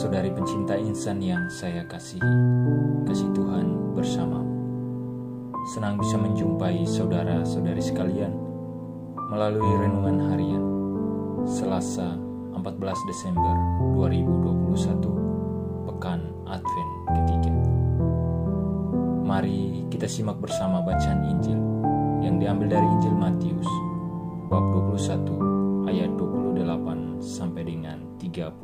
Saudara-saudari pencinta insan yang saya kasihi, kasih Tuhan bersamamu. Senang bisa menjumpai saudara-saudari sekalian melalui renungan harian Selasa 14 Desember 2021, Pekan Advent ketiga. Mari kita simak bersama bacaan Injil yang diambil dari Injil Matius bab 21 ayat 28 sampai dengan 32.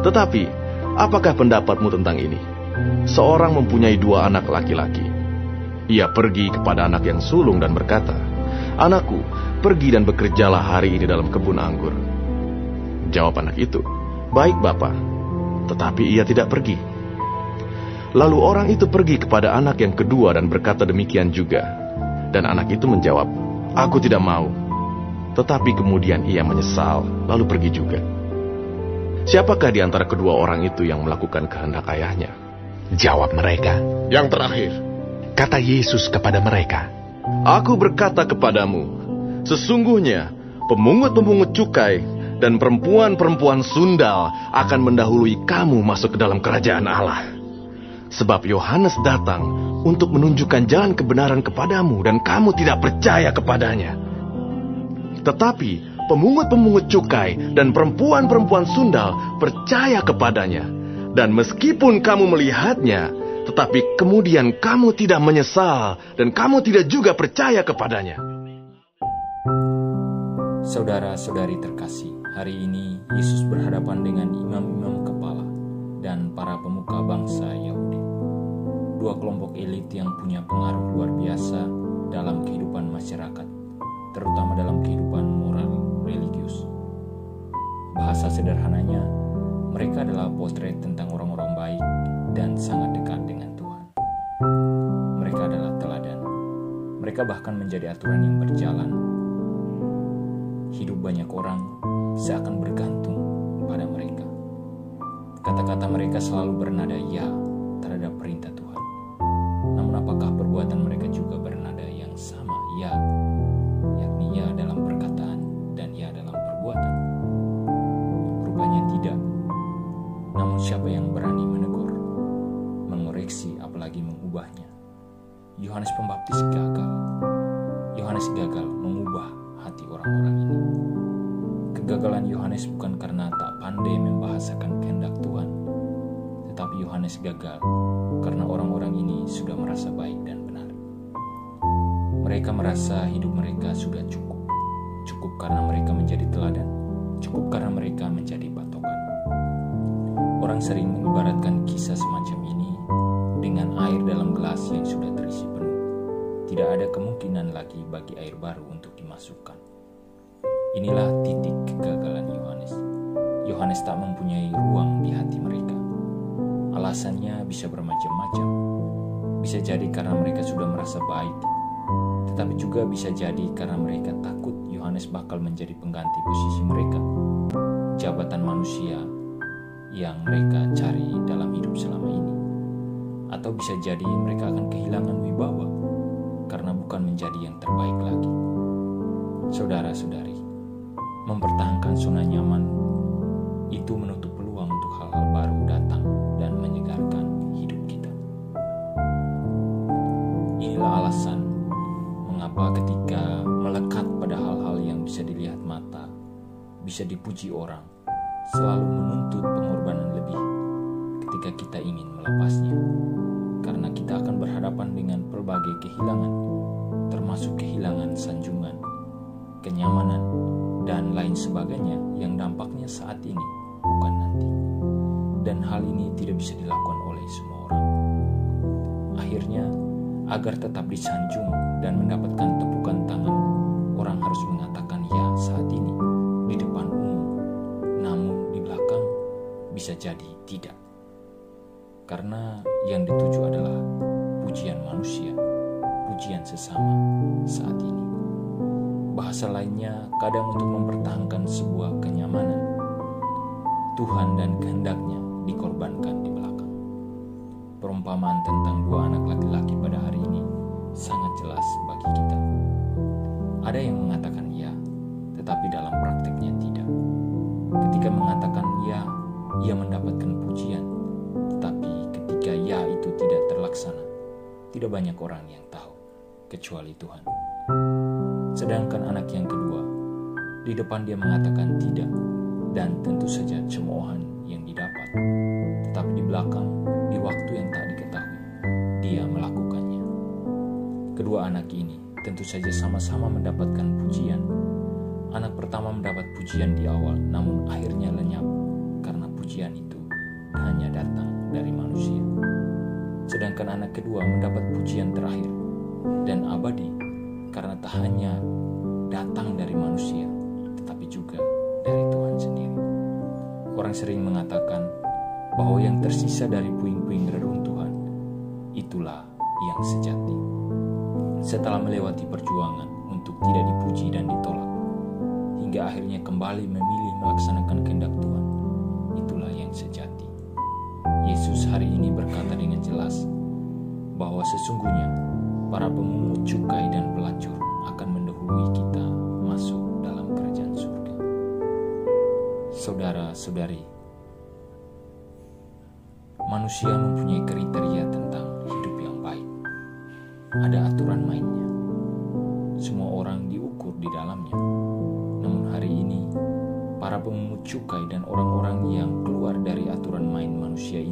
Tetapi, apakah pendapatmu tentang ini? Seorang mempunyai 2 anak laki-laki. Ia pergi kepada anak yang sulung dan berkata, "Anakku, pergi dan bekerjalah hari ini dalam kebun anggur." Jawab anak itu, "Baik, Bapa." Tetapi ia tidak pergi. Lalu orang itu pergi kepada anak yang kedua dan berkata demikian juga. Dan anak itu menjawab, "Aku tidak mau." Tetapi kemudian ia menyesal, lalu pergi juga. Siapakah di antara kedua orang itu yang melakukan kehendak ayahnya? Jawab mereka, Yang terakhir. kata Yesus kepada mereka, Aku berkata kepadamu, sesungguhnya pemungut-pemungut cukai dan perempuan-perempuan sundal akan mendahului kamu masuk ke dalam kerajaan Allah. Sebab Yohanes datang untuk menunjukkan jalan kebenaran kepadamu dan kamu tidak percaya kepadanya. Tetapi pemungut-pemungut cukai dan perempuan-perempuan sundal percaya kepadanya. Dan meskipun kamu melihatnya, tetapi kemudian kamu tidak menyesal dan kamu tidak juga percaya kepadanya. Saudara-saudari terkasih, hari ini Yesus berhadapan dengan imam-imam kepala dan para pemuka bangsa Yahudi. 2 kelompok elit yang punya pengaruh luar biasa dalam kehidupan masyarakat, terutama dalam kehidupan moral religius. Bahasa sederhananya, mereka adalah potret tentang orang-orang baik dan sangat dekat dengan Tuhan. Mereka adalah teladan. Mereka bahkan menjadi aturan yang berjalan. Hidup banyak orang seakan bergantung pada mereka. Kata-kata mereka selalu bernada ya terhadap perintah Tuhan. Namun apakah perbuatan mereka juga bernada yang sama ya, yakni ya dalam perkataan dan ya dalam perbuatan? Rupanya tidak. Namun siapa yang berani menegur, mengoreksi, apalagi mengubahnya? Yohanes Pembaptis gagal. Yohanes gagal mengubah hati orang-orang ini. Kegagalan Yohanes bukan karena tak pandai membahasakan kehendak Tuhan, tetapi Yohanes gagal karena orang-orang ini sudah merasa baik dan benar. Mereka merasa hidup mereka sudah cukup. Cukup karena mereka menjadi teladan. Cukup karena mereka menjadi patokan. Orang sering mengibaratkan kisah semacam ini dengan air dalam gelas yang sudah terisi penuh. Tidak ada kemungkinan lagi bagi air baru untuk dimasukkan. Inilah titik kegagalan Yohanes. Yohanes tak mempunyai ruang di hati mereka. Alasannya bisa bermacam-macam. Bisa jadi karena mereka sudah merasa baik, tetapi juga bisa jadi karena mereka takut Yohanes bakal menjadi pengganti posisi mereka, jabatan manusia yang mereka cari dalam hidup selama ini. Atau bisa jadi mereka akan kehilangan wibawa karena bukan menjadi yang terbaik lagi. Saudara-saudari, mempertahankan zona nyaman itu menutup peluang untuk hal-hal baru datang dan menyegarkan hidup kita. Inilah alasan mengapa ketika melekat pada hal-hal yang bisa dilihat mata, bisa dipuji orang, selalu menuntut pengorbanan lebih ketika kita ingin melepasnya. Karena kita akan berhadapan dengan berbagai kehilangan, termasuk kehilangan sanjungan, kenyamanan, dan lain sebagainya yang dampaknya saat ini, bukan nanti. Dan hal ini tidak bisa dilakukan oleh semua orang. Akhirnya, agar tetap disanjung dan mendapatkan tepukan tangan, orang harus mengatakan ya saat ini di depan umum. Namun di belakang bisa jadi tidak. Karena yang dituju adalah pujian manusia, pujian sesama saat ini. Bahasa lainnya, kadang untuk mempertahankan sebuah kenyamanan, Tuhan dan kehendaknya dikorbankan di belakang. Perumpamaan tentang 2 anak laki-laki pada hari ini sangat jelas bagi kita. Ada yang mengatakan ya, tetapi dalam praktiknya tidak. Ketika mengatakan ia mendapatkan pujian. Tetapi ketika ya itu tidak terlaksana, tidak banyak orang yang tahu, kecuali Tuhan. Sedangkan anak yang kedua, di depan dia mengatakan tidak, dan tentu saja cemoohan yang didapat. Tetapi di belakang, di waktu yang tak diketahui, dia melakukannya. Kedua anak ini tentu saja sama-sama mendapatkan pujian. Anak pertama mendapat pujian di awal, namun akhirnya lenyap karena pujian itu hanya datang dari manusia. Sedangkan anak kedua mendapat pujian terakhir dan abadi karena tak hanya datang dari manusia, tetapi juga dari Tuhan sendiri. Orang sering mengatakan bahwa yang tersisa dari puing-puing reruntuhan itulah yang sejati. Setelah melewati perjuangan untuk tidak dipuji dan ditolak, hingga akhirnya kembali memilih melaksanakan kehendak Tuhan, itulah yang sejati. Yesus hari ini berkata dengan jelas bahwa sesungguhnya para pemungut cukai dan pelacur akan mendahului kita masuk dalam kerajaan surga. Saudara-saudari, manusia mempunyai kriteria tentang hidup yang baik. Ada aturan mainnya. Semua orang diukur di dalamnya. Namun hari ini, para pemungut cukai dan orang-orang yang keluar dari aturan main manusia ini